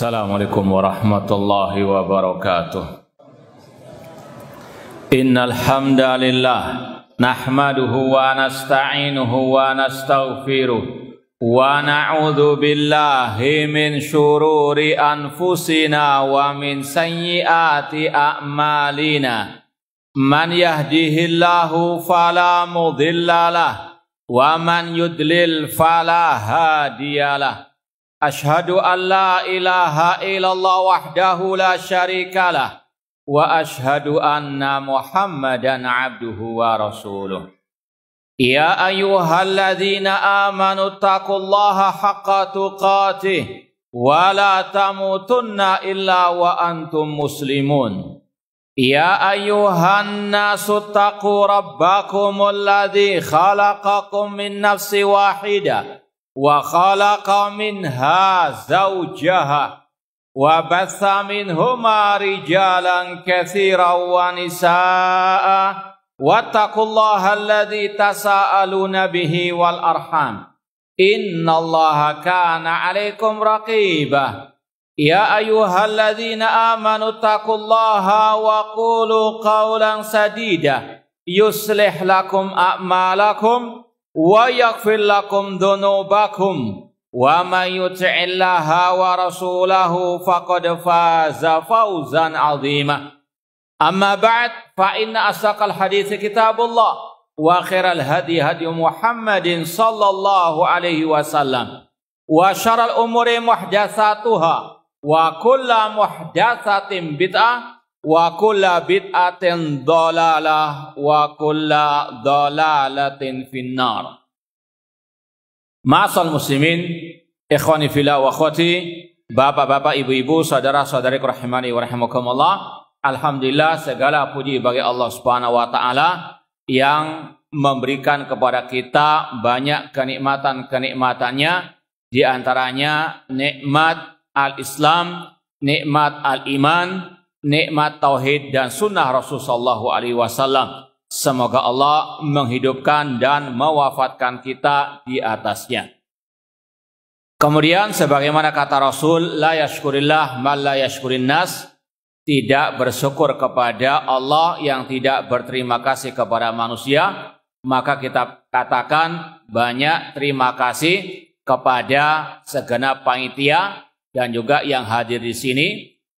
Assalamualaikum warahmatullahi wabarakatuh. Innal hamdalillah nahmaduhu wa nasta'inuhu wa nastaghfiruh wa na'udzu billahi min syururi anfusina wa min sayyiati a'malina. Man yahdihillahu fala mudhillalah wa man yudlil fala hadiyalah. Ashhadu an la ilaha illallah wahdahu la syarikalah wa ashhadu anna Muhammadan abduhu wa rasuluh. Ya ayyuhalladzina amanu taqullaha haqqa tuqatih wa la tamutunna illa wa antum muslimun. Ya ayyuhan nasu taqu rabbakumul ladzi khalaqakum min nafsin wahidah wa khalaqa minha zawjaha wa batha minhuma rijalan katsiran wa nisaa'a wattaqullaha alladzi tasaaluna bihi wal arham innallaha kana 'alaikum raqiba. Ya ayyuhalladzina amanu taqullaha wa qulu qawlan sadida yuslih lakum a'malakum wa yaghfir lakum dhunubakum wa may yuti'illaha wa rasulahu faqad faza fawzan 'azima. Amma ba'd, fa inna asdaqal hadits kitabullah wa khairal hadi hadi Muhammadin sallallahu alaihi wasallam wa syarrul umuri muhdatsatuha wa kullu muhdatsatin bid'ah wa kulla bid'atin dhalalah wa kulla dhalalatin finnar. Ma'asal muslimin, ikhwani fillah wa akhwati, bapak-bapak, ibu-ibu, saudara-saudari rahimani wa rahimakumullah. Alhamdulillah, segala puji bagi Allah Subhanahu wa taala yang memberikan kepada kita banyak kenikmatan-kenikmatannya, di antaranya nikmat al-Islam, nikmat al-iman, nikmat tauhid dan sunnah Rasulullah SAW. Semoga Allah menghidupkan dan mewafatkan kita di atasnya. Kemudian sebagaimana kata Rasul, la yashkurillah man la yashkurin nas, tidak bersyukur kepada Allah yang tidak berterima kasih kepada manusia, maka kita katakan banyak terima kasih kepada segenap panitia dan juga yang hadir di sini,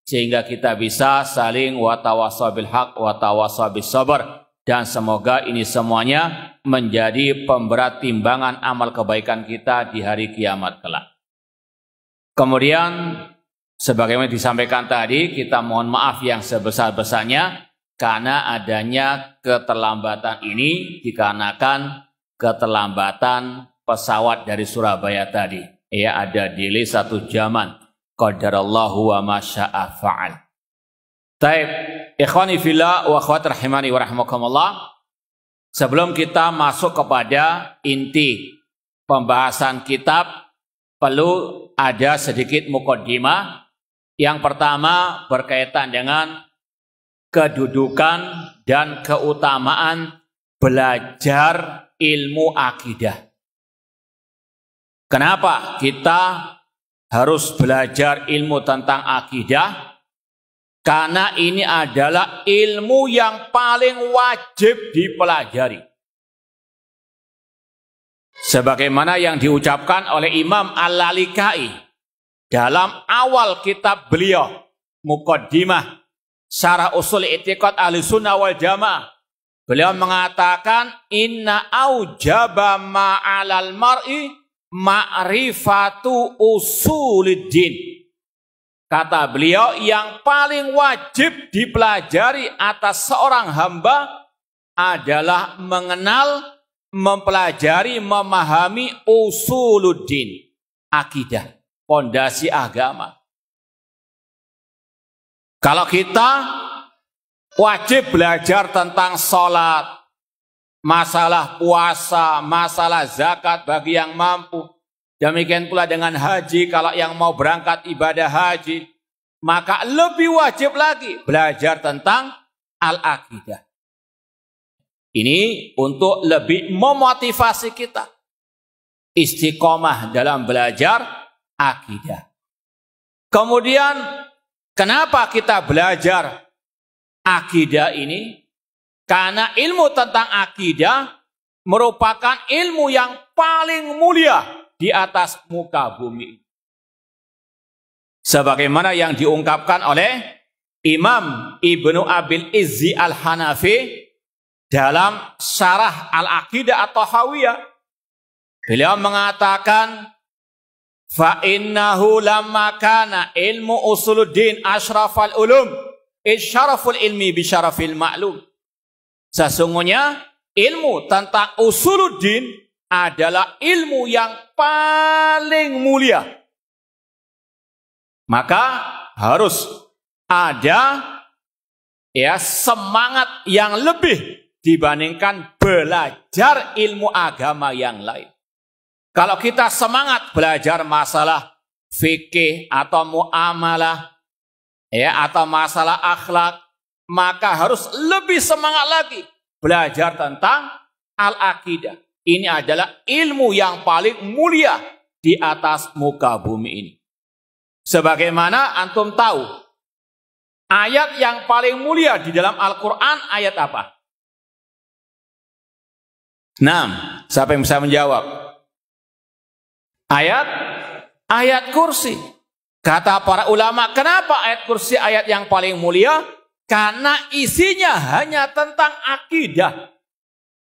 sehingga kita bisa saling watawassaw bil haq watawassaw bis sabr, dan semoga ini semuanya menjadi pemberat timbangan amal kebaikan kita di hari kiamat kelak. Kemudian sebagaimana disampaikan tadi, kita mohon maaf yang sebesar-besarnya karena adanya keterlambatan ini dikarenakan keterlambatan pesawat dari Surabaya tadi. Ya, ada delay 1 jaman. Qadarallahu wa ma syaa fa'al. Taib, ikhwani fillah wa akhwat rahimani wa rahimakumullah. Sebelum kita masuk kepada inti pembahasan kitab, perlu ada sedikit muqaddimah. Yang pertama berkaitan dengan kedudukan dan keutamaan belajar ilmu akidah. Kenapa kita harus belajar ilmu tentang akidah? Karena ini adalah ilmu yang paling wajib dipelajari. Sebagaimana yang diucapkan oleh Imam Al-Lalikai dalam awal kitab beliau, Muqaddimah Syarah Ushul I'tiqad Ahlussunnah wal Jamaah. Beliau mengatakan, inna aujaba ma'alal mar'i ma'rifatu usuliddin. Kata beliau, yang paling wajib dipelajari atas seorang hamba adalah mengenal, mempelajari, memahami usuluddin, akidah, pondasi agama. Kalau kita wajib belajar tentang sholat, masalah puasa, masalah zakat bagi yang mampu. Demikian pula dengan haji, kalau yang mau berangkat ibadah haji, maka lebih wajib lagi belajar tentang al-aqidah. Ini untuk lebih memotivasi kita istiqomah dalam belajar akidah. Kemudian kenapa kita belajar akidah ini? Karena ilmu tentang akidah merupakan ilmu yang paling mulia di atas muka bumi. Sebagaimana yang diungkapkan oleh Imam Ibnu Abil Izzi Al-Hanafi dalam Syarah Al-Aqidah atau Hawiyah. Beliau mengatakan, fa innahu lamma kana ilmu usuluddin asyrafal ulum isyaraful ilmi bisyarafil ma'lum. Sesungguhnya ilmu tentang usuluddin adalah ilmu yang paling mulia. Maka harus ada semangat yang lebih dibandingkan belajar ilmu agama yang lain. Kalau kita semangat belajar masalah fikih atau muamalah atau masalah akhlak, maka harus lebih semangat lagi belajar tentang al-aqidah. Ini adalah ilmu yang paling mulia di atas muka bumi ini. Sebagaimana antum tahu, ayat yang paling mulia di dalam Al-Quran ayat apa? 6. Siapa yang bisa menjawab? Ayat kursi. Kata para ulama, kenapa ayat kursi ayat yang paling mulia? Karena isinya hanya tentang akidah.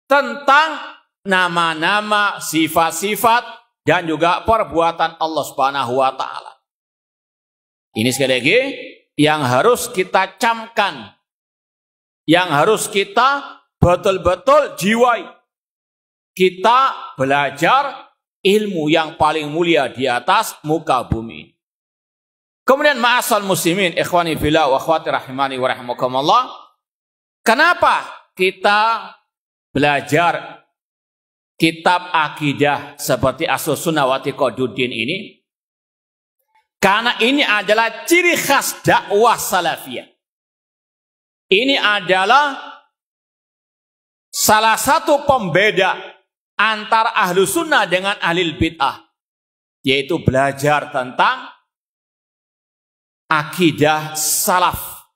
Tentang nama-nama, sifat-sifat, dan juga perbuatan Allah Subhanahu wa Ta'ala. Ini sekali lagi yang harus kita camkan, yang harus kita betul-betul jiwai. Kita belajar ilmu yang paling mulia di atas muka bumi. Kemudian ma'asal muslimin, ikhwani fillah wa akhwati rahimani wa rahimakumullah. Kenapa kita belajar kitab akidah seperti As-Sunnah wa I'tiqaduddin ini? Karena ini adalah ciri khas dakwah salafiyah. Ini adalah salah satu pembeda antara ahlu sunnah dengan ahli bid'ah. Yaitu belajar tentang akidah salaf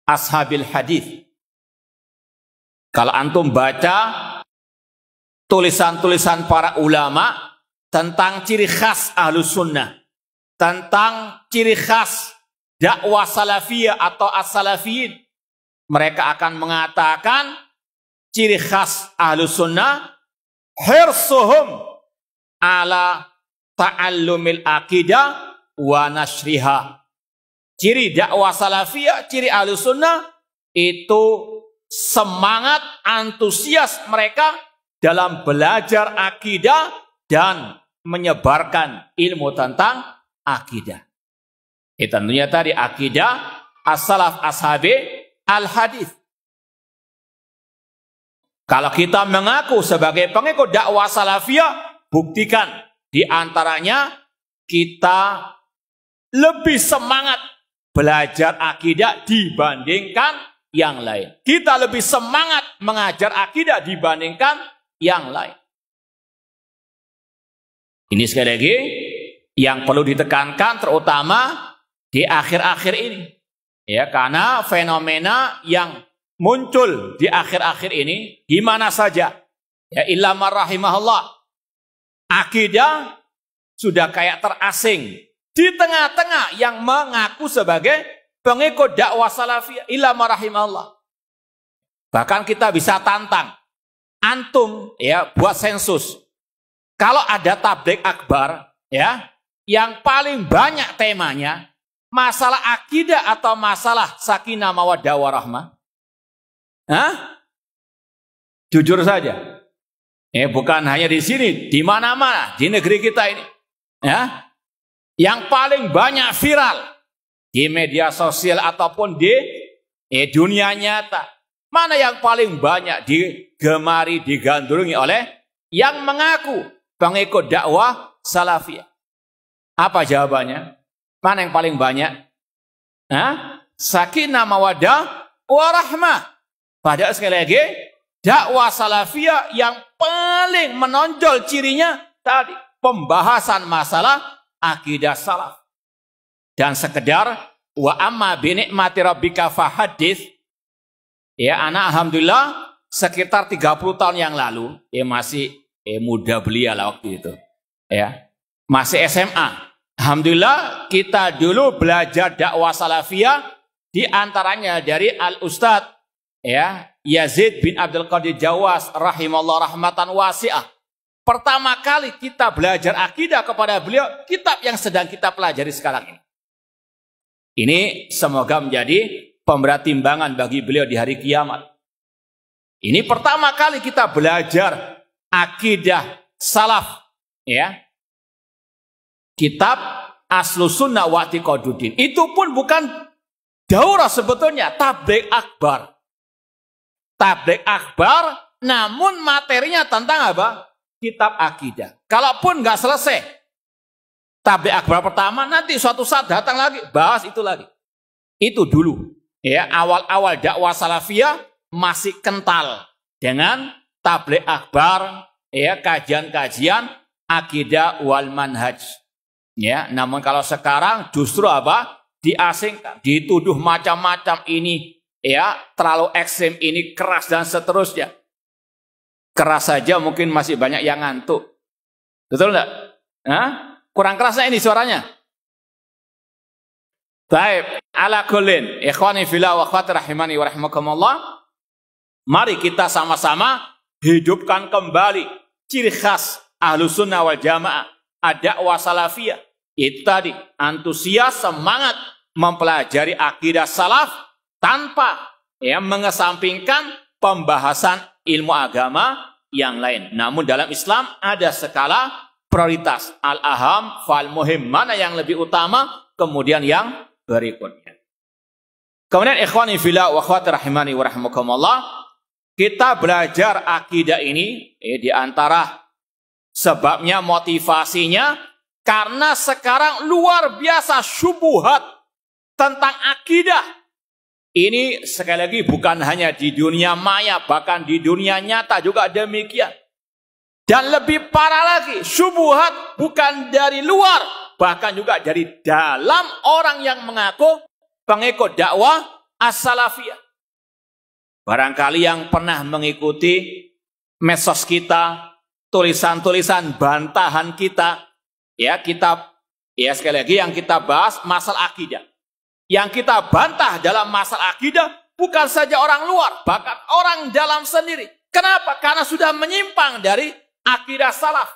ashabil hadis. Kalau antum baca tulisan-tulisan para ulama tentang ciri khas ahlu sunnah, tentang ciri khas dakwah salafiyah atau as-salafiyin, mereka akan mengatakan ciri khas ahlu sunnah hirsuhum ala ta'allumil aqidah wa nashriha. Ciri dakwah salafiyah, ciri ahlu sunnah itu semangat antusias mereka dalam belajar akidah dan menyebarkan ilmu tentang akidah. Tentunya tadi akidah as-salaf ashabi al-hadis. Kalau kita mengaku sebagai pengikut dakwah salafiyah, buktikan di antaranya kita lebih semangat belajar akidah dibandingkan yang lain. Kita lebih semangat mengajar akidah dibandingkan yang lain. Ini sekali lagi yang perlu ditekankan terutama di akhir-akhir ini. Ya, karena fenomena yang muncul di akhir-akhir ini di mana saja. Ya, illa man rahimahullah. Akidah sudah kayak terasing di tengah-tengah yang mengaku sebagai pengikut dakwah salafiyah, illa man rahimahullah. Bahkan kita bisa tantang antum buat sensus. Kalau ada tabligh akbar yang paling banyak temanya masalah akidah atau masalah sakinah mawaddah warahmah? Jujur saja. Bukan hanya di sini, di mana-mana di negeri kita ini. Yang paling banyak viral di media sosial ataupun di dunia nyata. Mana yang paling banyak digemari, digandrungi oleh yang mengaku pengikut dakwah salafiyah? Apa jawabannya? Mana yang paling banyak? Sakinah mawaddah warahmah. Padahal sekali lagi, dakwah salafiyah yang paling menonjol cirinya tadi pembahasan masalah akidah salaf. dan sekedar wa amma bi ni'mati rabbika fahadits. Ya, anak alhamdulillah sekitar 30 tahun yang lalu, ya masih muda belia lah waktu itu. Ya. Masih SMA. Alhamdulillah kita dulu belajar dakwah salafiyah di antaranya dari Al-Ustadz ya Yazid bin Abdul Qadir Jawas rahimallahu rahmatan wasi'ah. Pertama kali kita belajar akidah kepada beliau, kitab yang sedang kita pelajari sekarang ini. Ini semoga menjadi pemberat timbangan bagi beliau di hari kiamat. Ini pertama kali kita belajar akidah salaf, ya. Kitab Aslus Sunnah wa I'tiqaduddin. Itu pun bukan daurah sebetulnya, tabligh akbar. Tabligh akbar, namun materinya tentang apa? Kitab akidah. Kalaupun nggak selesai tabligh akbar pertama, nanti suatu saat datang lagi, bahas itu lagi. Itu dulu. Ya, awal-awal dakwah salafiyah masih kental dengan tabligh akbar, ya, kajian-kajian akidah wal manhaj. Ya, namun kalau sekarang justru apa? Diasingkan, dituduh macam-macam, ini ya terlalu ekstrem, ini keras dan seterusnya. Keras saja mungkin masih banyak yang ngantuk. Betul enggak? Hah? Kurang kerasnya ini suaranya. Baik, ala kullin, ikhwani fillah wa akhwati rahimani wa rahimakumullah. Mari kita sama-sama hidupkan kembali ciri khas Ahlus Sunnah wal Jamaah, ad-dakwah salafiyah. Itu tadi, antusias, semangat mempelajari akidah salaf tanpa ya mengesampingkan pembahasan ilmu agama yang lain. Namun dalam Islam ada skala prioritas, al-aham fal muhim, mana yang lebih utama, kemudian yang berikutnya. Kemudian ikhwani fillah wa akhwati rahimani wa rahimakumullah, kita belajar akidah ini di antara sebabnya, motivasinya karena sekarang luar biasa syubhat tentang akidah. Ini sekali lagi bukan hanya di dunia maya, bahkan di dunia nyata juga demikian. Dan lebih parah lagi, syubhat bukan dari luar, bahkan juga dari dalam orang yang mengaku pengikut dakwah as-salafiyah. Barangkali yang pernah mengikuti medsos kita, tulisan-tulisan bantahan kita, ya kitab, ya sekali lagi yang kita bahas masalah akidah. Yang kita bantah dalam masalah akidah bukan saja orang luar, bahkan orang dalam sendiri. Kenapa? Karena sudah menyimpang dari akidah salaf.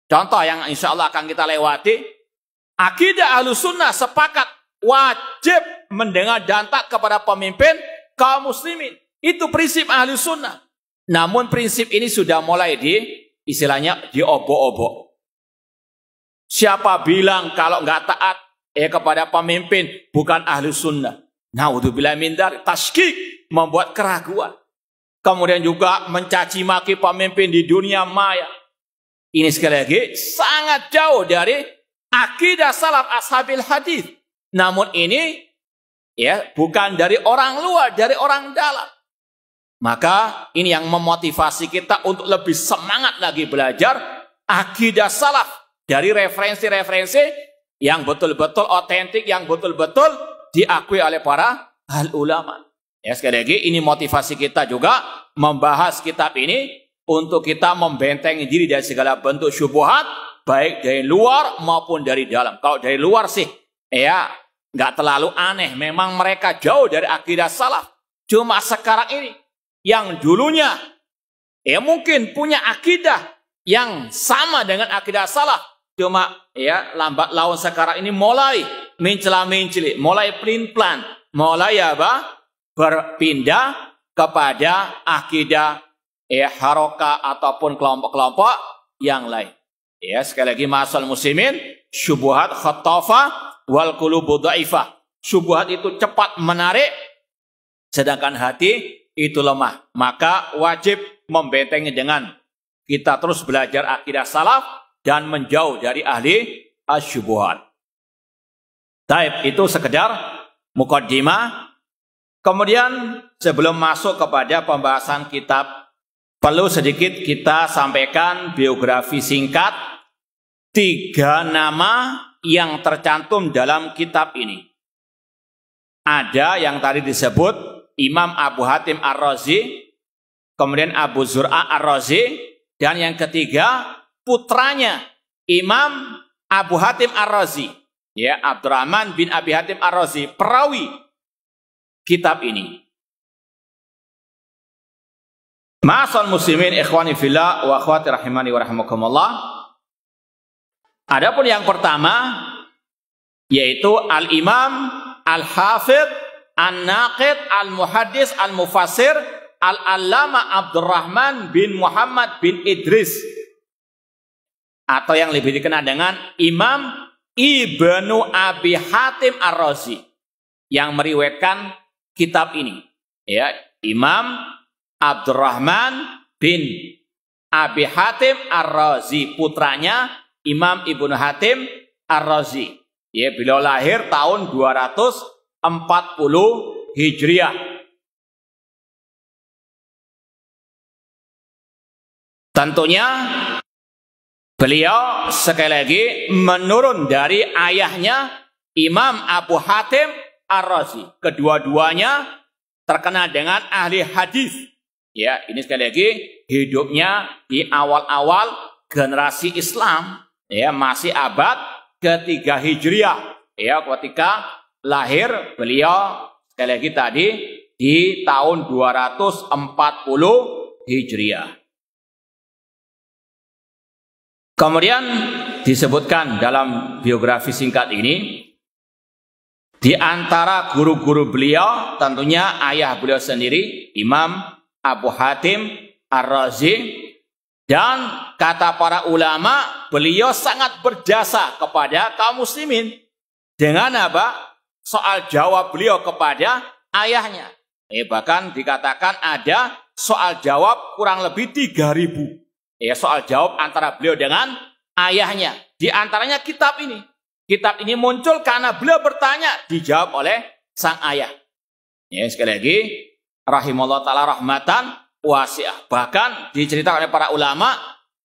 Contoh yang insya Allah akan kita lewati, akidah Ahlus Sunnah sepakat wajib mendengar dan taat kepada pemimpin kaum muslimin. Itu prinsip Ahlus Sunnah. Namun prinsip ini sudah mulai istilahnya diobok-obok. Siapa bilang kalau nggak taat kepada pemimpin bukan Ahlus Sunnah? Naudzubillah min dzalik, tasykik, membuat keraguan. Kemudian juga mencaci maki pemimpin di dunia maya. Ini sekali lagi sangat jauh dari akidah salaf ashabil hadis. Namun ini ya bukan dari orang luar, dari orang dalam. Maka ini yang memotivasi kita untuk lebih semangat lagi belajar akidah salaf dari referensi-referensi yang betul-betul otentik, yang betul-betul diakui oleh para ahli ulama. Ya, sekali lagi ini motivasi kita juga membahas kitab ini untuk kita membentengi diri dari segala bentuk syubhat, baik dari luar maupun dari dalam. Kalau dari luar sih ya nggak terlalu aneh, memang mereka jauh dari akidah salaf. Cuma sekarang ini yang dulunya ya mungkin punya akidah yang sama dengan akidah salaf, cuma ya lambat laun sekarang ini mulai mencela-menceli, mulai pelin-pelan, mulai apa? Berpindah kepada akidah haroka ataupun kelompok-kelompok yang lain. Ya, sekali lagi ma'asal muslimin, syubhat khattafa wal qulubu dhaifah. Syubhat itu cepat menarik, sedangkan hati itu lemah. Maka wajib membentengi dengan kita terus belajar akidah salaf dan menjauh dari ahli asyubuhat. Taib, itu sekedar mukaddimah. Kemudian sebelum masuk kepada pembahasan kitab, perlu sedikit kita sampaikan biografi singkat 3 nama yang tercantum dalam kitab ini. Ada yang tadi disebut Imam Abu Hatim Ar-Razi, kemudian Abu Zur'a Ar-Razi, dan yang ketiga putranya Imam Abu Hatim Ar-Razi, ya, Abdurrahman bin Abi Hatim Ar-Razi, perawi kitab ini. Ma'asal muslimin ikhwani fillah wa akhwati rahimani wa rahimakumullah. Adapun yang pertama yaitu Al-Imam Al-Hafidh An-Naqid Al-Muhaddis Al-Mufassir Al-Allama Abdurrahman bin Muhammad bin Idris, atau yang lebih dikenal dengan Imam Ibnu Abi Hatim Ar-Razi, yang meriwayatkan kitab ini, ya, Imam Abdurrahman bin Abi Hatim Ar-Razi, putranya Imam Ibnu Hatim Ar-Razi. Ya, beliau lahir tahun 240 Hijriah. Tentunya beliau sekali lagi menurun dari ayahnya Imam Abu Hatim Ar-Razi. Kedua-duanya terkenal dengan ahli hadis. Ya, ini sekali lagi hidupnya di awal-awal generasi Islam, ya, masih abad ketiga Hijriah, ya, ketika lahir beliau sekali lagi tadi di tahun 240 Hijriah. Kemudian disebutkan dalam biografi singkat ini, di antara guru-guru beliau tentunya ayah beliau sendiri Imam Abu Hatim Ar-Razi, dan kata para ulama beliau sangat berjasa kepada kaum muslimin dengan apa? Soal jawab beliau kepada ayahnya. Bahkan dikatakan ada soal jawab kurang lebih 3.000. Ya, soal jawab antara beliau dengan ayahnya. Di antaranya kitab ini. Kitab ini muncul karena beliau bertanya, dijawab oleh sang ayah. Ya, sekali lagi, rahimahullah ta'ala rahmatan wasi'ah. Bahkan diceritakan oleh para ulama,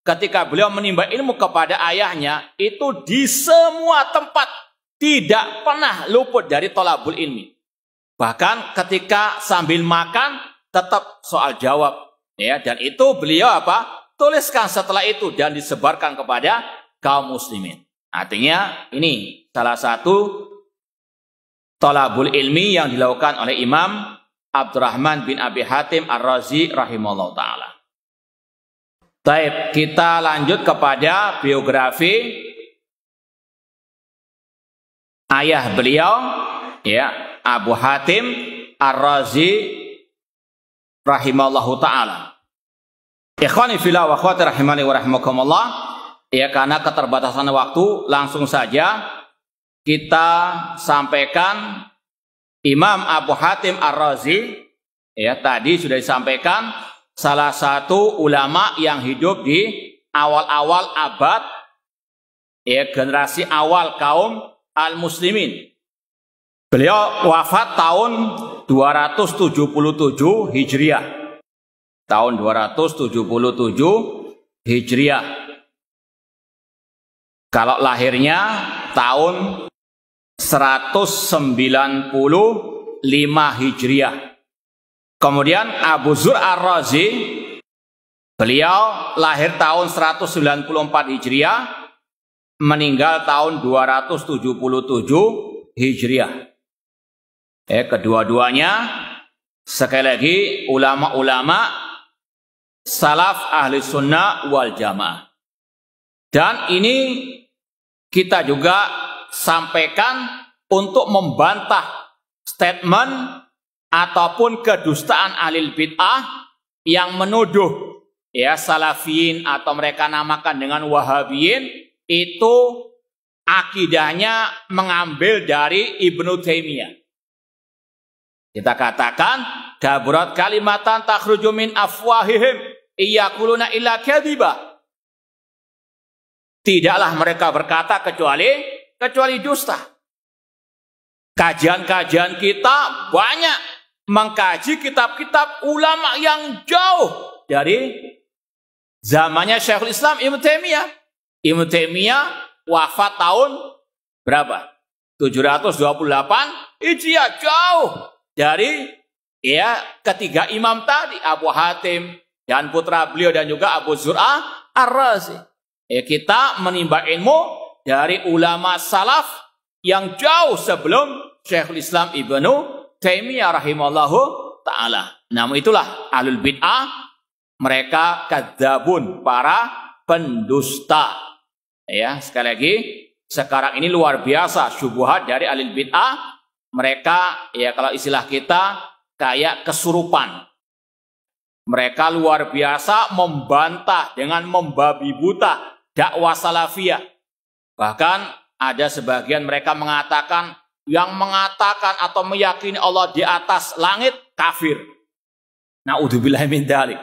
ketika beliau menimba ilmu kepada ayahnya, itu di semua tempat tidak pernah luput dari thalabul ilmi. Bahkan ketika sambil makan, tetap soal jawab. Ya, dan itu beliau apa? Tuliskan setelah itu dan disebarkan kepada kaum muslimin. Artinya ini salah satu thalabul ilmi yang dilakukan oleh Imam Abdurrahman bin Abi Hatim Ar-Razi rahimahullah ta'ala. Baik, kita lanjut kepada biografi ayah beliau, ya, Abu Hatim Ar-Razi rahimahullah ta'ala. Ikhwani fillah wa akhwati rahimani wa rahimakumullah. Ya, karena keterbatasan waktu, langsung saja kita sampaikan Imam Abu Hatim Ar-Razi. Ya, tadi sudah disampaikan salah satu ulama yang hidup di awal-awal abad, ya, generasi awal kaum al-muslimin. Beliau wafat tahun 277 Hijriah. Tahun 277 Hijriah. Kalau lahirnya tahun 195 Hijriah. Kemudian Abu Zur'a Ar-Razi, beliau lahir tahun 194 Hijriah, meninggal tahun 277 Hijriah. Kedua-duanya sekali lagi ulama-ulama salaf ahli sunnah wal jamaah. Dan ini kita juga sampaikan untuk membantah statement ataupun kedustaan ahli bid'ah yang menuduh, ya, salafiyin atau mereka namakan dengan wahabiyin itu akidahnya mengambil dari Ibnu Taimiyah. Kita katakan kaburat kalimatan takhruju min afwahihim iyaquluna illa kadhiba. Tidaklah mereka berkata kecuali dusta. Kajian-kajian kita banyak mengkaji kitab-kitab ulama yang jauh dari zamannya Syekhul Islam Ibnu Taimiyah. Ibnu Taimiyah wafat tahun berapa? 728 Hijriah, jauh dari ya ketiga imam tadi, Abu Hatim dan putra beliau dan juga Abu Zur'ah Ar-Razi. Kita menimba ilmu dari ulama salaf yang jauh sebelum Syekhul Islam Ibnu Taimiyah rahimallahu ta'ala. Namun itulah ahlul bid'ah, mereka kadzabun, para pendusta. Ya, sekali lagi, sekarang ini luar biasa syubhat dari ahlul bid'ah. Mereka, ya kalau istilah kita, kayak kesurupan. Mereka luar biasa membantah dengan membabi buta dakwah salafiyah. Bahkan ada sebagian mereka mengatakan, yang mengatakan atau meyakini Allah di atas langit kafir. Na'udzubillahi min dzalik.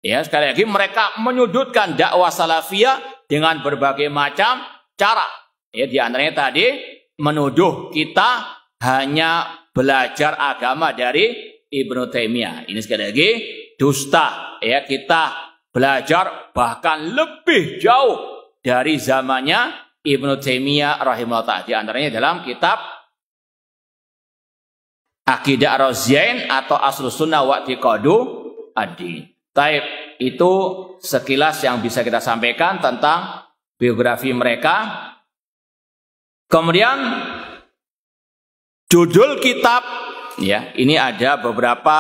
Ya, sekali lagi mereka menyudutkan dakwah salafiyah dengan berbagai macam cara. Ya, di antaranya tadi menuduh kita hanya belajar agama dari Ibnu Taimiyah. Ini sekali lagi dusta. Ya, kita belajar bahkan lebih jauh dari zamannya Ibnu Taimiyah rahimahullah ta'ala. Di antaranya dalam kitab Aqidah Ar-Raziyain atau Aslus Sunnah wa I'tiqadu ad-Din. Taib, itu sekilas yang bisa kita sampaikan tentang biografi mereka. Kemudian judul kitab, ya, ini ada beberapa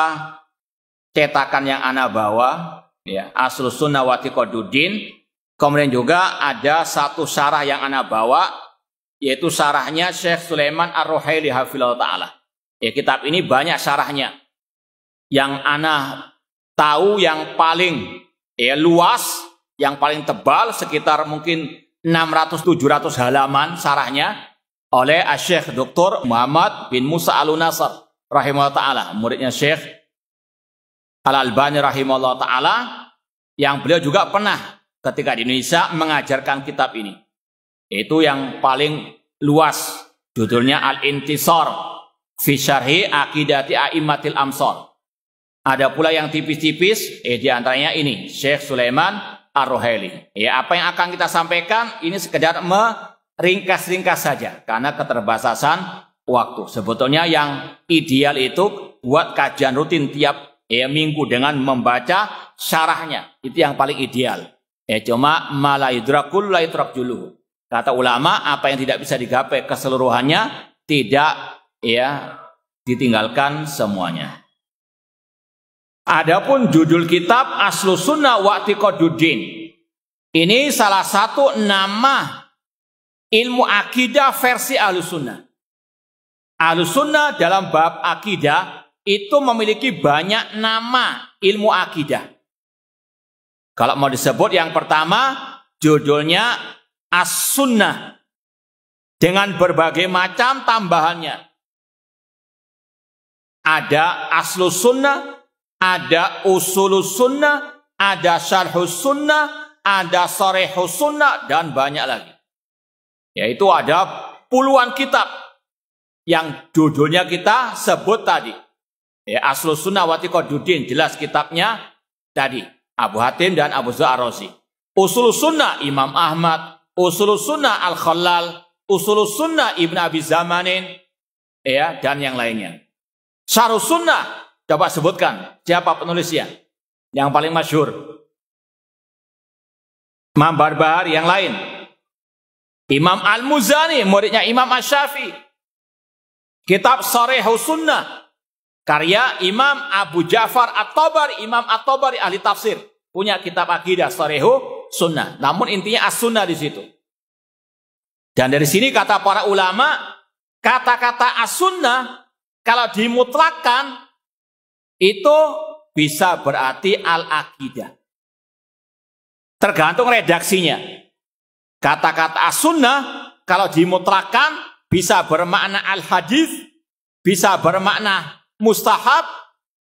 cetakan yang ana bawa, ya, Aslus Sunnah wa I'tiqadu ad-Din. Kemudian juga ada satu syarah yang ana bawa, yaitu syarahnya Syekh Sulaiman Ar-Ruhaili hafizahullah ta'ala. Ya, kitab ini banyak syarahnya. Yang ana tahu yang paling luas, yang paling tebal, sekitar mungkin 600-700 halaman syarahnya oleh Syekh Dr. Muhammad bin Musa Al-Nasr rahimahullah ta'ala, muridnya Syekh Al-Albani rahimahullah ta'ala, yang beliau juga pernah ketika di Indonesia mengajarkan kitab ini. Itu yang paling luas, judulnya Al-Intisar fi syarhi aqidati a'immatil amsar. Ada pula yang tipis-tipis, di antaranya ini Syekh Sulaiman Ar-Ruhaili. Ya, apa yang akan kita sampaikan ini sekedar meringkas-ringkas saja karena keterbatasan waktu. Sebetulnya yang ideal itu buat kajian rutin tiap minggu dengan membaca syarahnya. Itu yang paling ideal. Cuma mala yudrakul la yudrak juluhu. Kata ulama, apa yang tidak bisa digapai keseluruhannya tidak ditinggalkan semuanya. Adapun judul kitab Aslus Sunnah wa I'tiqadu ad-Din. Ini salah satu nama ilmu akidah versi Ahlus Sunnah. Ahlus Sunnah dalam bab akidah itu memiliki banyak nama ilmu akidah. Kalau mau disebut yang pertama judulnya As-Sunnah dengan berbagai macam tambahannya. Ada Aslus Sunnah, ada Usulus Sunnah, ada Syarhus Sunnah, ada Sharihus Sunnah, dan banyak lagi. Yaitu ada puluhan kitab yang judulnya kita sebut tadi. Aslus Sunnah wa I'tiqadu ad-Din, jelas kitabnya tadi. Abu Hatim dan Abu Zur'ah Ar-Razi. Usulus Sunnah Imam Ahmad, Usulus Sunnah Al-Khallal, Usulus Sunnah Ibn Abi Zamanin, dan yang lainnya. Syarhus Sunnah, coba sebutkan siapa penulisnya yang paling masyhur. Imam Barbahari, yang lain. Imam Al-Muzani, muridnya Imam Asy-Syafi'i. Kitab Sharihus Sunnah, karya Imam Abu Ja'far At-Tabari, Imam At-Tabari ahli tafsir, punya kitab akidah Sharihus Sunnah. Namun intinya As-Sunnah di situ. Dan dari sini kata para ulama, kata-kata As-Sunnah kalau dimutlakkan itu bisa berarti al-aqidah. Tergantung redaksinya. Kata-kata As-Sunnah kalau dimutlakkan bisa bermakna al-hadis, bisa bermakna mustahab,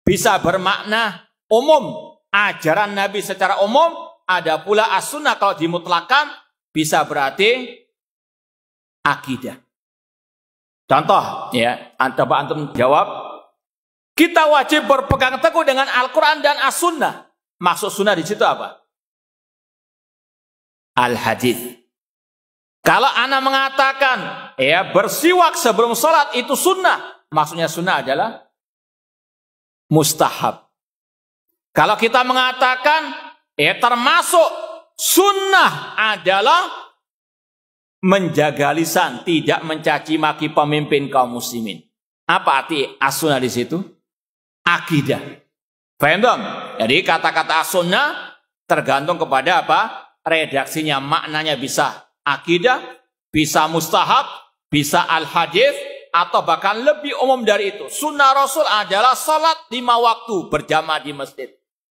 bisa bermakna umum, ajaran Nabi secara umum. Ada pula As-Sunnah kalau dimutlakkan bisa berarti akidah. Contoh, coba antum jawab. Kita wajib berpegang teguh dengan Al-Quran dan As-Sunnah. Maksud sunnah di situ apa? Al-hadis. Kalau ana mengatakan ya bersiwak sebelum sholat itu sunnah, maksudnya sunnah adalah mustahab. Kalau kita mengatakan ya termasuk sunnah adalah menjaga lisan, tidak mencaci maki pemimpin kaum muslimin. Apa arti as-sunnah di situ? Akidah. Paham dong? Jadi kata-kata as-sunnah tergantung kepada apa? Redaksinya, maknanya bisa akidah, bisa mustahab, bisa al-hadis, atau bahkan lebih umum dari itu. Sunnah Rasul adalah salat 5 waktu berjamaah di masjid.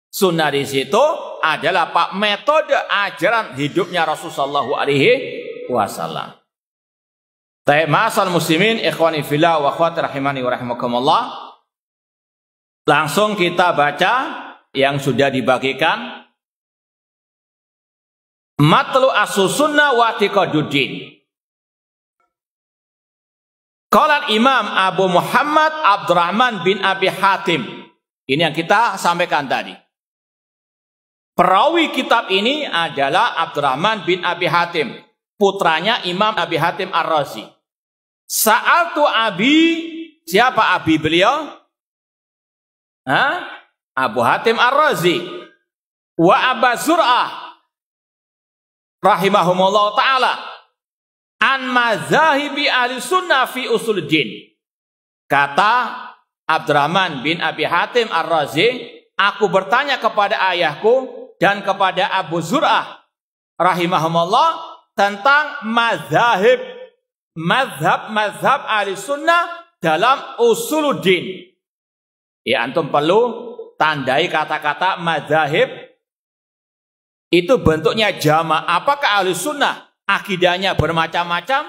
Sunnah di situ adalah pak metode ajaran hidupnya Rasulullah SAW. Ma'asal muslimin, ikhwani fillah wa akhwati rahimani wa rahimakumullah. Langsung kita baca yang sudah dibagikan. Matlu as-sunnah wa i'tiqaduddin. Qala Imam Abu Muhammad Abdurrahman bin Abi Hatim. Ini yang kita sampaikan tadi. Perawi kitab ini adalah Abdurrahman bin Abi Hatim, putranya Imam Abi Hatim Ar-Razi. Sa'altu Abi, siapa Abi beliau? Abu Hatim Ar-Razi. Wa Aba Zur'ah rahimahumullah ta'ala an mazahibi ahli sunnah fi usuluddin. Kata Abdurrahman bin Abi Hatim Ar-Razi, aku bertanya kepada ayahku dan kepada Abu Zur'ah rahimahumullah tentang mazhab ahli sunnah dalam usuluddin. Ya, antum perlu tandai kata-kata mazhab. Itu bentuknya jama'. Apakah ahli sunnah akidahnya bermacam-macam?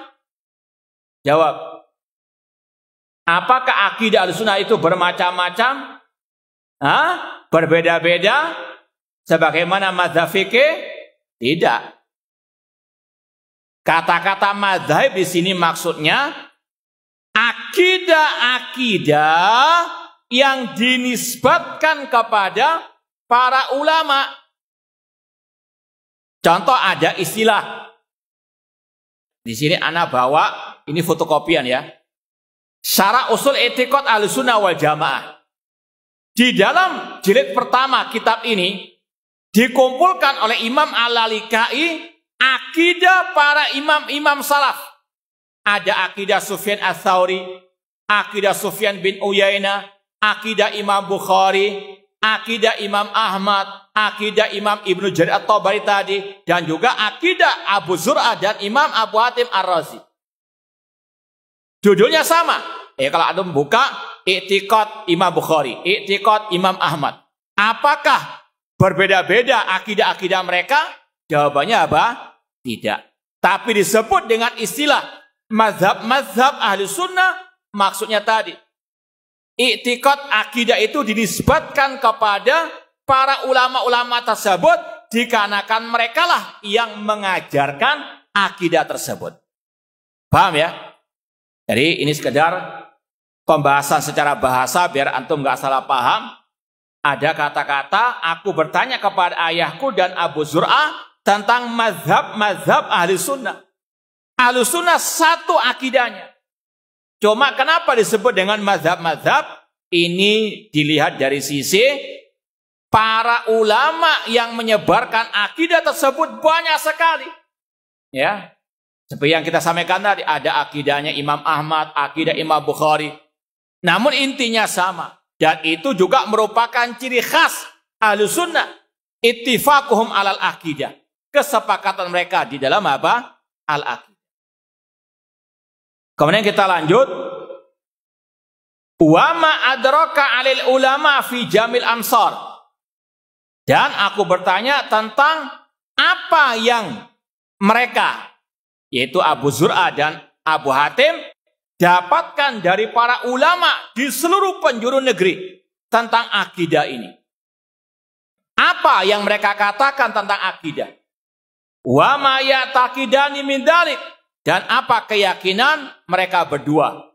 Jawab. Apakah akidah ahli sunnah itu bermacam-macam? Berbeda-beda? Sebagaimana mazhab fikih? Tidak. Kata-kata mazhab di sini maksudnya akidah-akidah yang dinisbatkan kepada para ulama. Contoh ada istilah. Di sini ana bawa, ini fotokopian ya. Syarah usul i'tiqad Ahlussunnah wal Jamaah. Di dalam jilid pertama kitab ini dikumpulkan oleh Imam Al-Lalikai akidah para imam-imam salaf. Ada akidah Sufyan Ats-Tsauri, akidah Sufyan bin Uyainah, akidah Imam Bukhari, akidah Imam Ahmad, akidah Imam Ibnu Jarir At-Tabari tadi, dan juga akidah Abu Zur'ah dan Imam Abu Hatim Ar-Razi. Judulnya sama. Kalau Anda buka i'tiqad Imam Bukhari, i'tiqad Imam Ahmad. Apakah berbeda-beda akidah-akidah mereka? Jawabannya apa? Tidak. Tapi disebut dengan istilah mazhab ahli sunnah, maksudnya tadi. I'tiqad akidah itu dinisbatkan kepada para ulama-ulama tersebut dikarenakan merekalah yang mengajarkan akidah tersebut. Paham ya? Jadi ini sekedar pembahasan secara bahasa biar antum nggak salah paham. Ada kata-kata aku bertanya kepada ayahku dan Abu Zur'ah tentang mazhab ahli sunnah. Ahli sunnah satu akidahnya. Cuma kenapa disebut dengan mazhab-mazhab? Ini dilihat dari sisi para ulama yang menyebarkan akidah tersebut banyak sekali. Ya, seperti yang kita sampaikan tadi, ada akidahnya Imam Ahmad, akidah Imam Bukhari. Namun intinya sama. Dan itu juga merupakan ciri khas Ahlus Sunnah. Ittifaquhum alal akidah. Kesepakatan mereka di dalam apa? Al-akidah. Kemudian kita lanjut. Wa ma adraka 'alil ulama fi jamil ansar. Dan aku bertanya tentang apa yang mereka, yaitu Abu Zur'ah dan Abu Hatim, dapatkan dari para ulama di seluruh penjuru negeri tentang akidah ini. Apa yang mereka katakan tentang akidah? Wa ma ya'taqidani min dzalik. Dan apa keyakinan mereka berdua?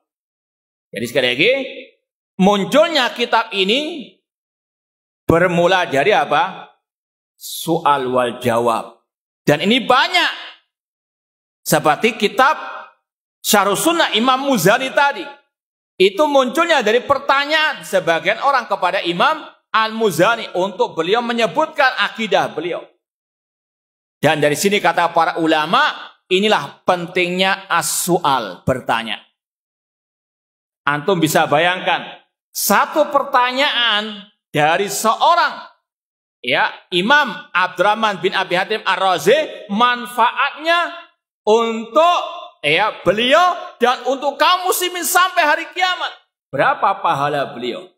Jadi sekali lagi, munculnya kitab ini bermula dari apa? Soal wal jawab. Dan ini banyak. Seperti kitab Syarh Sunnah Imam Muzani tadi. Itu munculnya dari pertanyaan sebagian orang kepada Imam Al-Muzani untuk beliau menyebutkan akidah beliau. Dan dari sini kata para ulama, inilah pentingnya as-su'al, bertanya. Antum bisa bayangkan, satu pertanyaan dari seorang Imam Abdurrahman bin Abi Hatim Ar-Razi, manfaatnya untuk beliau dan untuk kaum muslimin sampai hari kiamat. Berapa pahala beliau?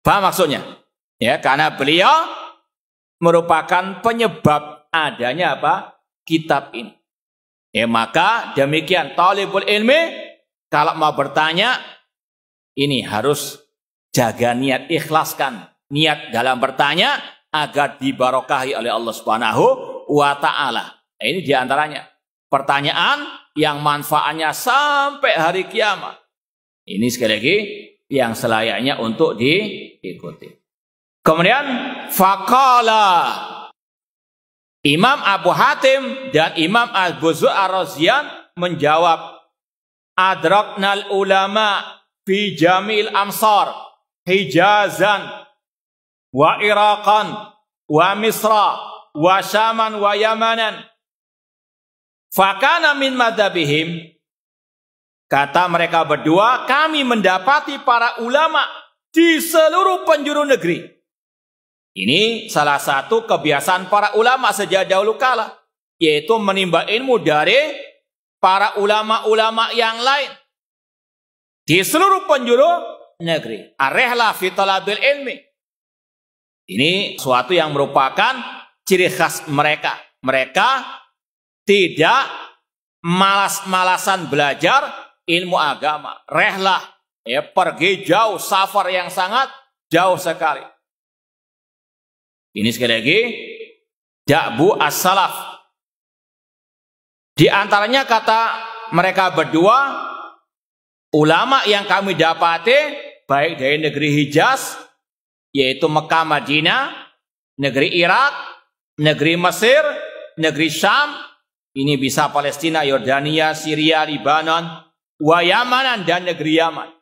Paham maksudnya? Karena beliau merupakan penyebab adanya kitab ini. Maka demikian talibul ilmi kalau mau bertanya, ini harus jaga niat, ikhlaskan niat dalam bertanya agar dibarokahi oleh Allah Subhanahu wa Ta'ala. Ini diantaranya pertanyaan yang manfaatnya sampai hari kiamat. Ini sekali lagi yang selayaknya untuk diikuti. Kemudian faqala Imam Abu Hatim dan Imam Al-Buzu Ar-Razian menjawab, adraknal ulama fi jamil amsar Hijazan wa Iraqan wa Misra wa Syaman wa Yamanan. Fakana min madhabihim, kata mereka berdua, kami mendapati para ulama di seluruh penjuru negeri. Ini salah satu kebiasaan para ulama sejak dahulu kala, yaitu menimba ilmu dari para ulama-ulama yang lain di seluruh penjuru negeri. Ar-rihla fi talabil ilmi. Ini suatu yang merupakan ciri khas mereka. Mereka tidak malas-malasan belajar ilmu agama. Rihlah, pergi jauh, safar yang sangat jauh sekali. Ini sekali lagi da'bu as-salaf. Di antaranya kata mereka berdua, ulama yang kami dapati baik dari negeri Hijaz, yaitu Mekah, Madinah, negeri Irak, negeri Mesir, negeri Syam, ini bisa Palestina, Yordania, Syria, Libanon, wa Yamanan, dan negeri Yaman.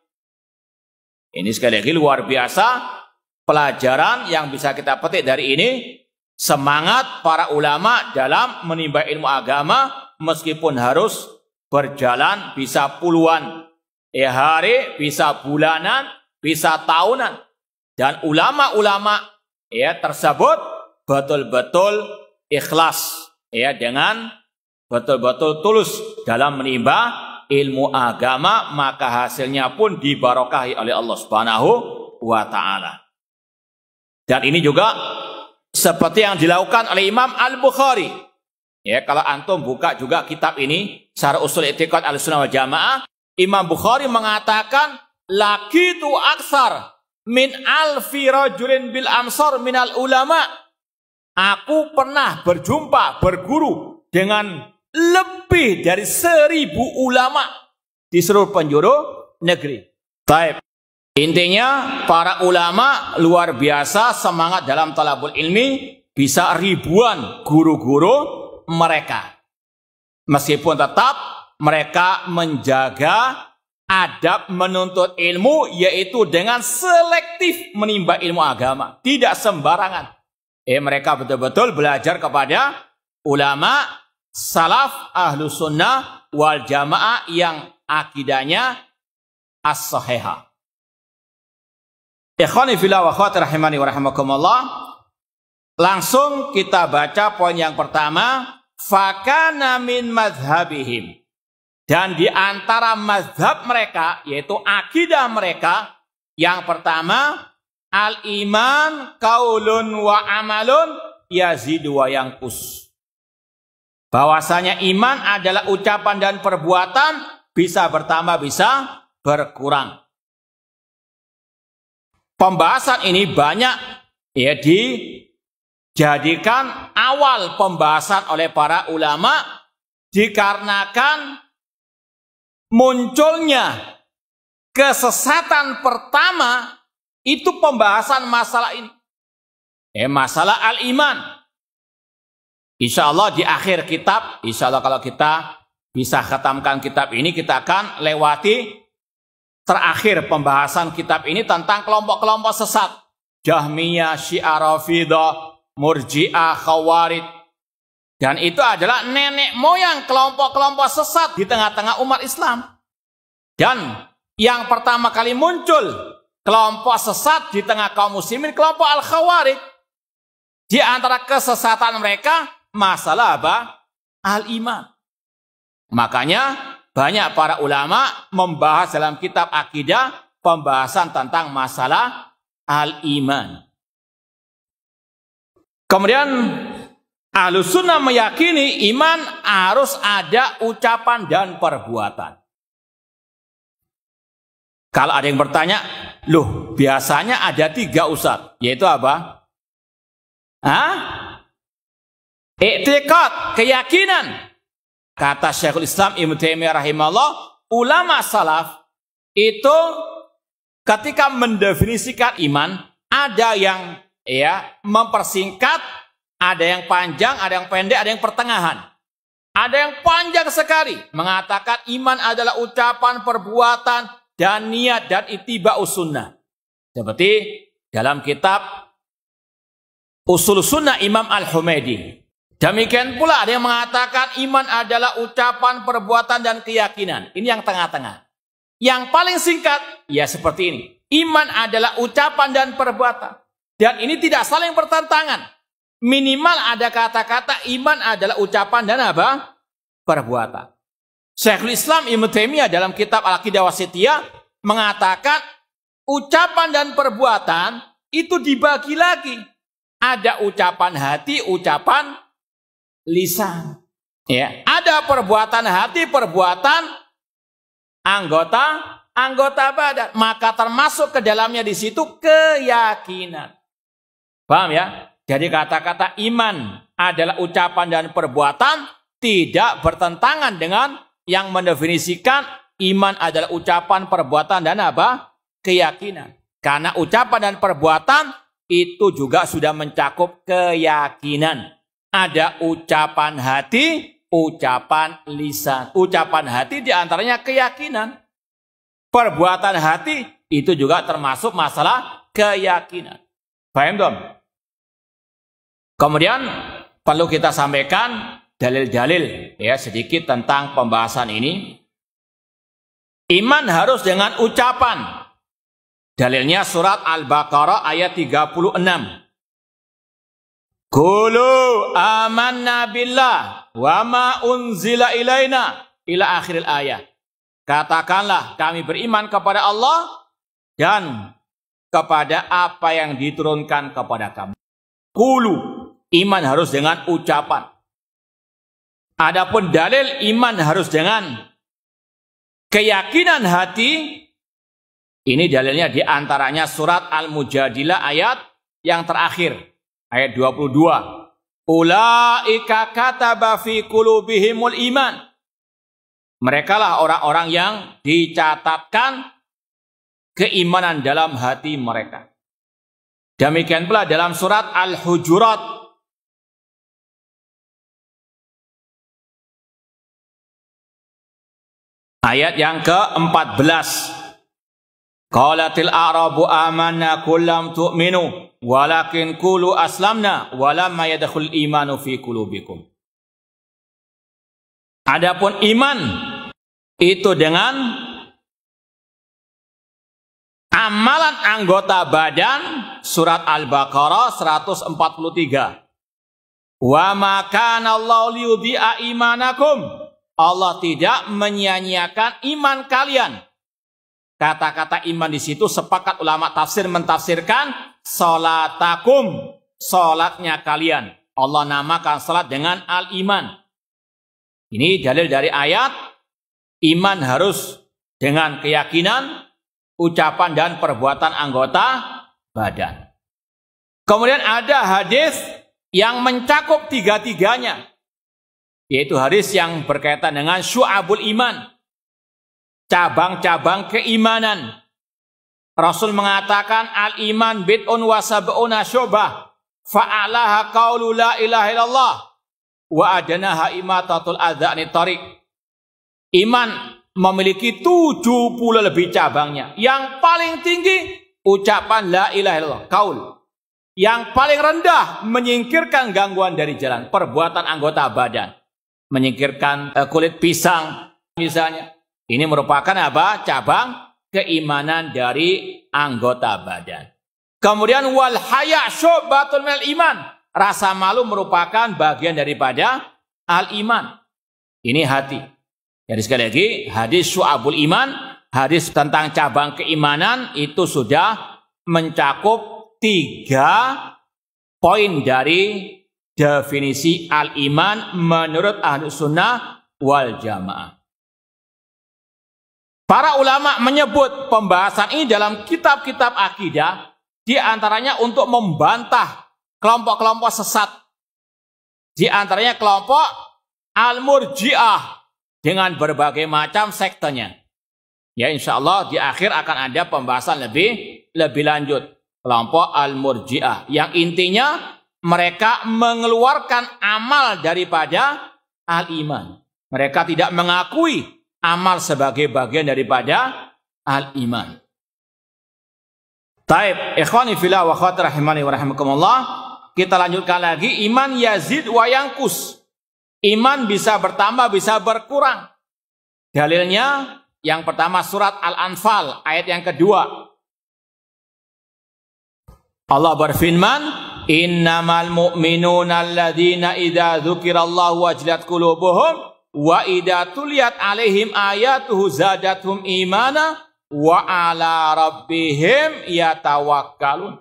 Ini sekali lagi luar biasa pelajaran yang bisa kita petik dari ini. Semangat para ulama dalam menimba ilmu agama, meskipun harus berjalan bisa puluhan hari, bisa bulanan, bisa tahunan. Dan ulama-ulama tersebut betul-betul ikhlas dengan betul-betul tulus dalam menimba ilmu agama, maka hasilnya pun dibarokahi oleh Allah Subhanahu wa Ta'ala. Dan ini juga seperti yang dilakukan oleh Imam Al-Bukhari. Kalau antum buka juga kitab ini, Syarh Ushul I'tiqad Ahlussunnah wal Jamaah, Imam Bukhari mengatakan, laqitu aksar min alfi rajulin bil amsar minal ulama. Aku pernah berjumpa, berguru dengan lebih dari 1000 ulama di seluruh penjuru negeri. Baik. Intinya para ulama luar biasa semangat dalam talabul ilmi, bisa ribuan guru-guru mereka. Meskipun tetap mereka menjaga adab menuntut ilmu, yaitu dengan selektif menimba ilmu agama, tidak sembarangan. Mereka betul-betul belajar kepada ulama salaf ahlu sunnah wal jamaah yang akidahnya as-sahihah. Ikhwani fillah wa akhwati rahimani wa rahimakumullah. Langsung kita baca poin yang pertama, fakana min madhabihim. Dan di antara mazhab mereka, yaitu akidah mereka, yang pertama, al-iman qaulun wa amalun yazidu wa yanqus. Bahwasanya iman adalah ucapan dan perbuatan, bisa bertambah, bisa berkurang. Pembahasan ini banyak dijadikan awal pembahasan oleh para ulama, dikarenakan munculnya kesesatan pertama itu pembahasan masalah ini. Masalah al-iman. Insya Allah di akhir kitab, insya Allah kalau kita bisa khatamkan kitab ini, kita akan lewati terakhir pembahasan kitab ini tentang kelompok-kelompok sesat. Jahmiyah, Syiah, Rafidah, Murji'ah, Khawarij. Dan itu adalah nenek moyang kelompok-kelompok sesat di tengah-tengah umat Islam. Dan yang pertama kali muncul kelompok sesat di tengah kaum muslimin, kelompok Al-Khawarij. Di antara kesesatan mereka, masalah apa? Al-iman. Makanya banyak para ulama membahas dalam kitab akidah pembahasan tentang masalah al-iman. Kemudian Ahlus Sunnah meyakini iman harus ada ucapan dan perbuatan. Kalau ada yang bertanya, loh biasanya ada 3 Ustaz, yaitu apa? I'tiqad, keyakinan. Kata Syekhul Islam Ibnu Taimiyah rahimahullah, ulama salaf itu ketika mendefinisikan iman, ada yang mempersingkat, ada yang panjang, ada yang pendek, ada yang pertengahan. Ada yang panjang sekali mengatakan iman adalah ucapan, perbuatan, dan niat dan ittiba'us sunnah. Seperti dalam kitab Usul Sunnah Imam Al-Humaidi. Demikian pula ada yang mengatakan iman adalah ucapan, perbuatan, dan keyakinan. Ini yang tengah-tengah. Yang paling singkat, ya seperti ini. Iman adalah ucapan dan perbuatan. Dan ini tidak saling bertentangan. Minimal ada kata-kata iman adalah ucapan dan apa? Perbuatan. Syekhul Islam Ibnu Taimiyah dalam kitab Al-Aqidah Wasithiyah mengatakan ucapan dan perbuatan itu dibagi lagi. Ada ucapan hati, ucapan lisan. Ya, ada perbuatan hati, perbuatan anggota badan. Maka termasuk ke dalamnya di situ keyakinan. Paham ya? Jadi kata-kata iman adalah ucapan dan perbuatan tidak bertentangan dengan yang mendefinisikan iman adalah ucapan, perbuatan, dan apa? Keyakinan. Karena ucapan dan perbuatan itu juga sudah mencakup keyakinan. Ada ucapan hati, ucapan lisan. Ucapan hati diantaranya keyakinan. Perbuatan hati itu juga termasuk masalah keyakinan. Paham dong? Kemudian perlu kita sampaikan dalil-dalil ya sedikit tentang pembahasan ini. Iman harus dengan ucapan. Dalilnya surat Al-Baqarah ayat 36. Qulu amanna billah wa ma unzila ilaina ila akhiril ayat. Katakanlah kami beriman kepada Allah dan kepada apa yang diturunkan kepada kami. Qulu, iman harus dengan ucapan. Adapun dalil iman harus dengan keyakinan hati. Ini dalilnya diantaranya surat Al-Mujadilah ayat yang terakhir. Ayat 22. Ulaika kataba fi qulubihimul iman. Mereka lah orang-orang yang dicatatkan keimanan dalam hati mereka. Demikian pula dalam surat Al-Hujurat. Ayat yang ke-14. Qalatil a'rabu amanna kullam tu'minu walakin qulu aslamna walamma yadkhul imanu fi qulubikum. Adapun iman itu dengan amalan anggota badan, surat Al-Baqarah 143. Wa ma kana Allahu liyudhi'a imanakum. Allah tidak menyia-nyiakan iman kalian. Kata-kata iman di situ sepakat ulama tafsir mentafsirkan salatakum, salatnya kalian. Allah namakan salat dengan al-iman. Ini dalil dari ayat iman harus dengan keyakinan, ucapan dan perbuatan anggota badan. Kemudian ada hadis yang mencakup tiga-tiganya, yaitu hadis yang berkaitan dengan syu'abul iman. Cabang-cabang keimanan. Rasul mengatakan al-iman bid'un wa sab'una syu'bah. Fa'alaha qaulu la ilaha illallah. wa adnaha imatatul adza anit thariq. Iman memiliki 70 lebih cabangnya. Yang paling tinggi ucapan la ilaha illallah, kaul. Yang paling rendah menyingkirkan gangguan dari jalan, perbuatan anggota badan. Menyingkirkan kulit pisang misalnya. Ini merupakan apa? Cabang keimanan dari anggota badan. Kemudian wal haya syu'batun minal iman. Rasa malu merupakan bagian daripada al-iman. Ini hati. Jadi sekali lagi, hadis syu'abul iman, hadis tentang cabang keimanan itu sudah mencakup 3 poin dari definisi al-iman menurut Ahlus Sunnah wal Jamaah. Para ulama menyebut pembahasan ini dalam kitab-kitab akidah, di antaranya untuk membantah kelompok-kelompok sesat. Di antaranya kelompok al-murji'ah dengan berbagai macam sektenya. Ya, insya Allah di akhir akan ada pembahasan lebih lanjut. Kelompok al-murji'ah yang intinya mereka mengeluarkan amal daripada al-iman. Mereka tidak mengakui amal sebagai bagian daripada al-iman. Taib, ikhwani fillah wa akhwati rahimani wa rahimakumullah. Kita lanjutkan lagi, iman yazid wa yankus. Iman bisa bertambah, bisa berkurang. Dalilnya yang pertama surat Al-Anfal ayat yang kedua. Allah berfirman, innamal mu'minuna alladzina idza dzukirallahu wajilat qulubuhum wa idza tuliyat alaihim ayatuhu zadatuhum imana wa ala rabbihim yatawakkalun.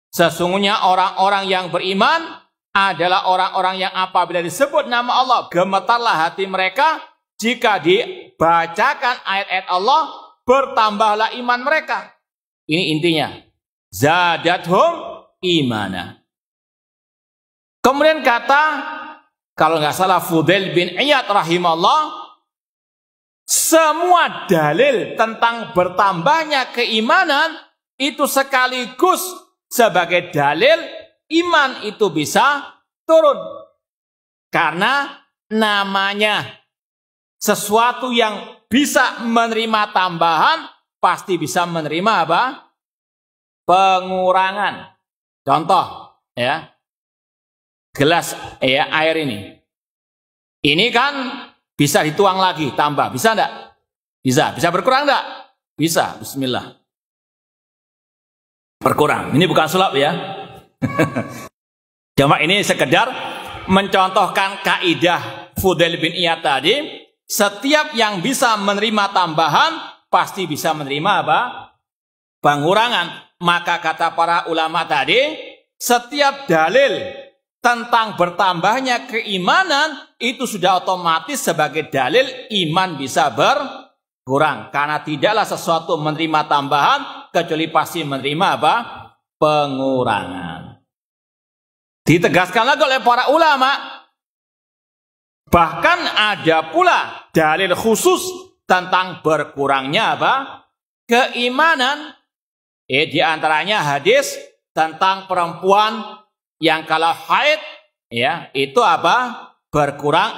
Sesungguhnya orang-orang yang beriman adalah orang-orang yang apabila disebut nama Allah, gemetarlah hati mereka. Jika dibacakan ayat-ayat Allah, bertambahlah iman mereka. Ini intinya. Zadathum imana. Kemudian kata, kalau nggak salah Fudail bin Iyad rahimahullah, semua dalil tentang bertambahnya keimanan itu sekaligus sebagai dalil iman itu bisa turun. Karena namanya sesuatu yang bisa menerima tambahan pasti bisa menerima apa? Pengurangan. Contoh ya. Gelas ya air ini. Ini kan bisa dituang lagi, tambah. Bisa enggak? Bisa. Bisa berkurang enggak? Bisa. Bismillah. Berkurang. Ini bukan sulap ya. Cuma ini sekedar mencontohkan kaidah Fudail bin Iyad tadi. Setiap yang bisa menerima tambahan pasti bisa menerima apa? Pengurangan. Maka kata para ulama tadi, setiap dalil tentang bertambahnya keimanan itu sudah otomatis sebagai dalil iman bisa berkurang. Karena tidaklah sesuatu menerima tambahan kecuali pasti menerima apa? Pengurangan. Ditegaskan lagi oleh para ulama, bahkan ada pula dalil khusus tentang berkurangnya apa? Keimanan. Di antaranya hadis tentang perempuan yang kalau haid ya itu apa? Berkurang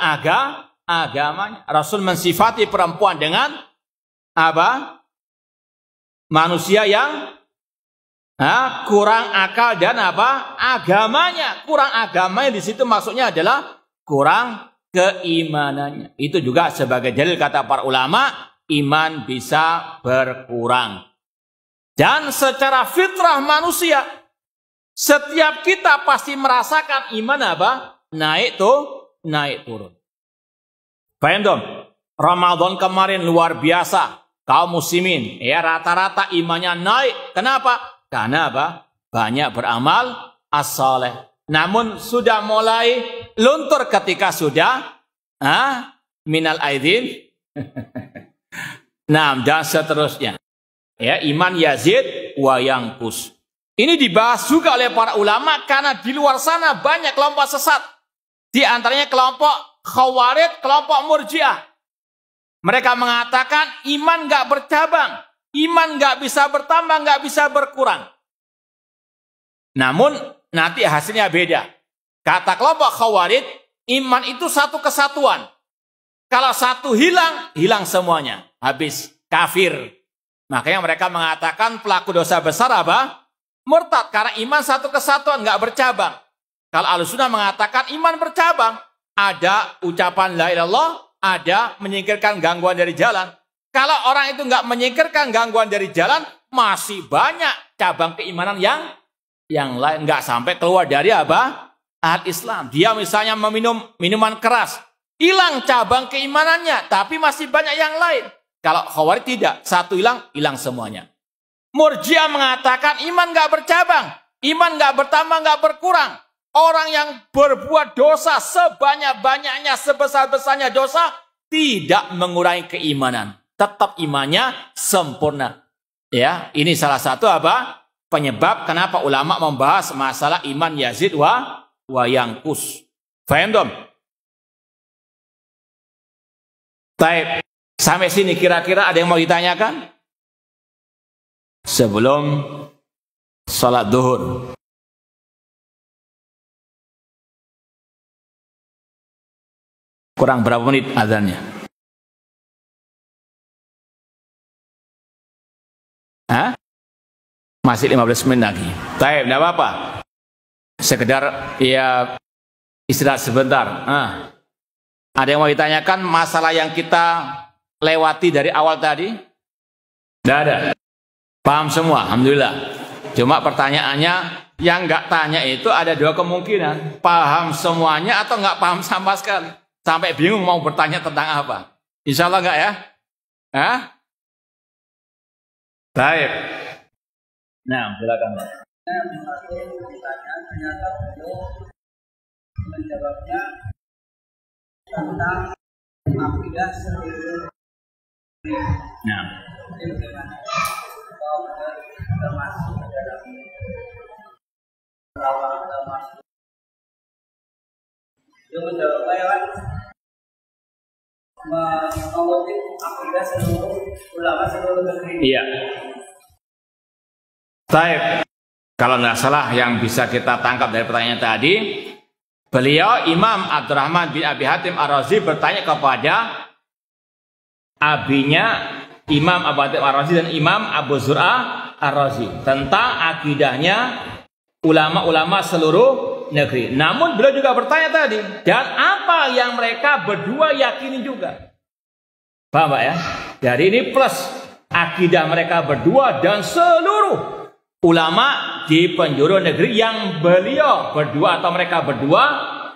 agamanya. Rasul mensifati perempuan dengan apa? Manusia yang kurang akal dan apa? Agamanya. Kurang agamanya di situ maksudnya adalah kurang keimanannya. Itu juga sebagai dalil kata para ulama, iman bisa berkurang. Dan secara fitrah manusia, setiap kita pasti merasakan iman apa? Naik turun. Paham dong? Ramadan kemarin luar biasa. Kaum muslimin, ya rata-rata imannya naik. Kenapa? Karena apa? Banyak beramal as-saleh. Namun sudah mulai luntur ketika sudah minal aidin. Nah, dan seterusnya. Ya, iman yazid wa yanqus. Ini dibahas juga oleh para ulama karena di luar sana banyak kelompok sesat. Di antaranya kelompok Khawarij, kelompok Murji'ah. Mereka mengatakan iman nggak bercabang, iman nggak bisa bertambah, nggak bisa berkurang. Namun nanti hasilnya beda. Kata kelompok Khawarij, Iman itu satu kesatuan. Kalau satu hilang, hilang semuanya. Habis, kafir. Makanya mereka mengatakan pelaku dosa besar apa? Murtad. Karena iman satu kesatuan, nggak bercabang. Kalau Ahlussunnah mengatakan iman bercabang. Ada ucapan la ilaha illallah, ada menyingkirkan gangguan dari jalan. Kalau orang itu nggak menyingkirkan gangguan dari jalan, masih banyak cabang keimanan yang lain. Nggak sampai keluar dari apa? Islam. Dia misalnya meminum minuman keras. Hilang cabang keimanannya, tapi masih banyak yang lain. Kalau Khawarij tidak, satu hilang, hilang semuanya. Murji'ah mengatakan iman nggak bercabang, iman nggak bertambah, nggak berkurang. Orang yang berbuat dosa sebanyak-banyaknya, sebesar-besarnya dosa, tidak mengurangi keimanan. Tetap imannya sempurna. Ya, ini salah satu apa? Penyebab kenapa ulama membahas masalah iman yazid wa yanqus. Faham dong? Baik, sampai sini kira-kira ada yang mau ditanyakan? Sebelum sholat duhur. Kurang berapa menit azannya? Hah? Masih 15 menit lagi. Baik, tidak apa-apa. Sekedar ya istirahat sebentar. Ada yang mau ditanyakan masalah yang kita lewati dari awal tadi? Tidak ada. Paham semua, alhamdulillah. Cuma pertanyaannya yang nggak tanya itu ada dua kemungkinan. Paham semuanya atau nggak paham sama sekali. Sampai bingung mau bertanya tentang apa. Insya Allah nggak ya? Hah? Baik. Nah, silakan. Menjawabnya tentang akidah seluruh. Nah, termasuk dalam awal termasuk. Dia menjawabnya kan mengutip akidah seluruh ulama seluruh negeri. Iya. Baik. Kalau nggak salah yang bisa kita tangkap dari pertanyaan tadi, beliau Imam Abdurrahman bin Abi Hatim Ar-Razi bertanya kepada abinya Imam Abu Hatim Ar-Razi dan Imam Abu Zur'ah Ar-Razi tentang akidahnya ulama-ulama seluruh negeri. Namun beliau juga bertanya tadi, dan apa yang mereka berdua yakini juga. Paham Pak ya? Jadi ini plus akidah mereka berdua dan seluruh ulama di penjuru negeri yang beliau berdua atau mereka berdua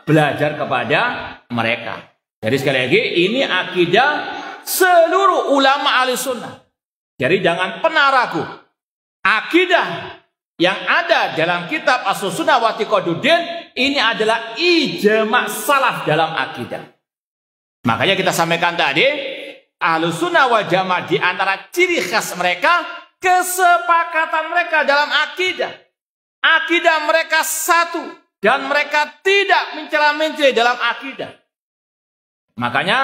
belajar kepada mereka. Jadi sekali lagi ini akidah seluruh ulama Ahlussunnah. Jadi jangan pernah ragu. Akidah yang ada dalam kitab As-Sunnah wa I'tiqaduddin ini adalah ijma' salaf dalam akidah. Makanya kita sampaikan tadi, Ahlussunnah wal Jamaah di antara ciri khas mereka, kesepakatan mereka dalam akidah. Akidah mereka satu dan mereka tidak mencela-mencela dalam akidah. Makanya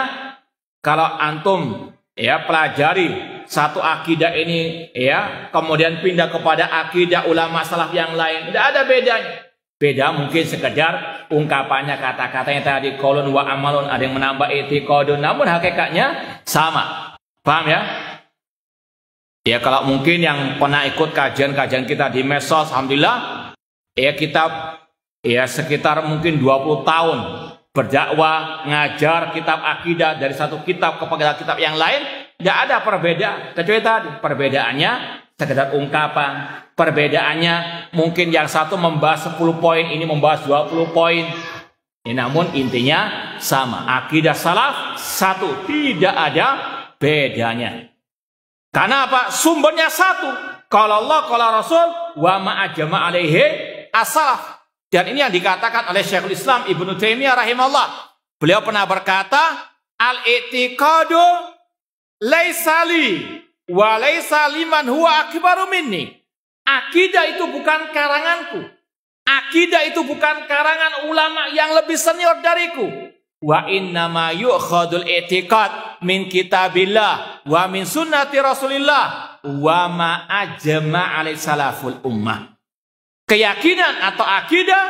kalau antum ya pelajari satu akidah ini ya, kemudian pindah kepada akidah ulama salaf yang lain, tidak ada bedanya. Beda mungkin sekedar ungkapannya, kata-katanya tadi qaulun wa amalun, ada yang menambah i'tiqadun, namun hakikatnya sama. Paham ya? Ya kalau mungkin yang pernah ikut kajian-kajian kita di medsos, alhamdulillah ya kita ya sekitar mungkin 20 tahun berdakwah, ngajar kitab akidah dari satu kitab kepada kitab yang lain. Tidak ada perbedaan, kecuali tadi perbedaannya sekedar ungkapan, perbedaannya mungkin yang satu membahas 10 poin, ini membahas 20 poin. Namun intinya sama, akidah salaf satu, tidak ada bedanya. Karena apa? Sumbernya satu. Kalau Allah, kalau Rasul, wa ma'ajama alaihi as-salaf. Dan ini yang dikatakan oleh Syekhul Islam Ibnu Taimiyah rahimahullah. Beliau pernah berkata, al-i'tiqadu laisa li wa laisa liman huwa akbaru minni. Akidah itu bukan karanganku. Akidah itu bukan karangan ulama yang lebih senior dariku. Wa innama yu'khadul i'tiqad min kitabillah wa min sunnati Rasulillah wa ma ajma' alaihi salaful ummah. Keyakinan atau akidah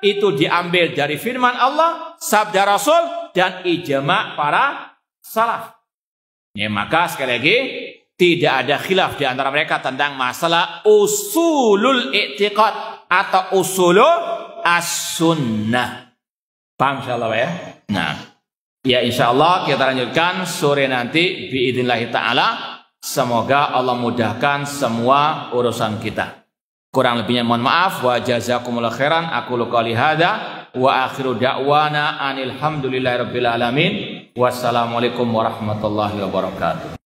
itu diambil dari firman Allah, sabda Rasul, dan ijma' para salaf. Ya, maka sekali lagi tidak ada khilaf di antara mereka tentang masalah usulul i'tiqad atau usulul as-sunnah. Paham insyaallah ya? Nah, ya insyaallah kita lanjutkan sore nanti biidznillah taala. Semoga Allah mudahkan semua urusan kita. Kurang lebihnya mohon maaf. Wa jazakumullahu khairan. Aqulu qouli hadza wa akhiru da'wana anil hamdulillahirabbil alamin. Wassalamualaikum warahmatullahi wabarakatuh.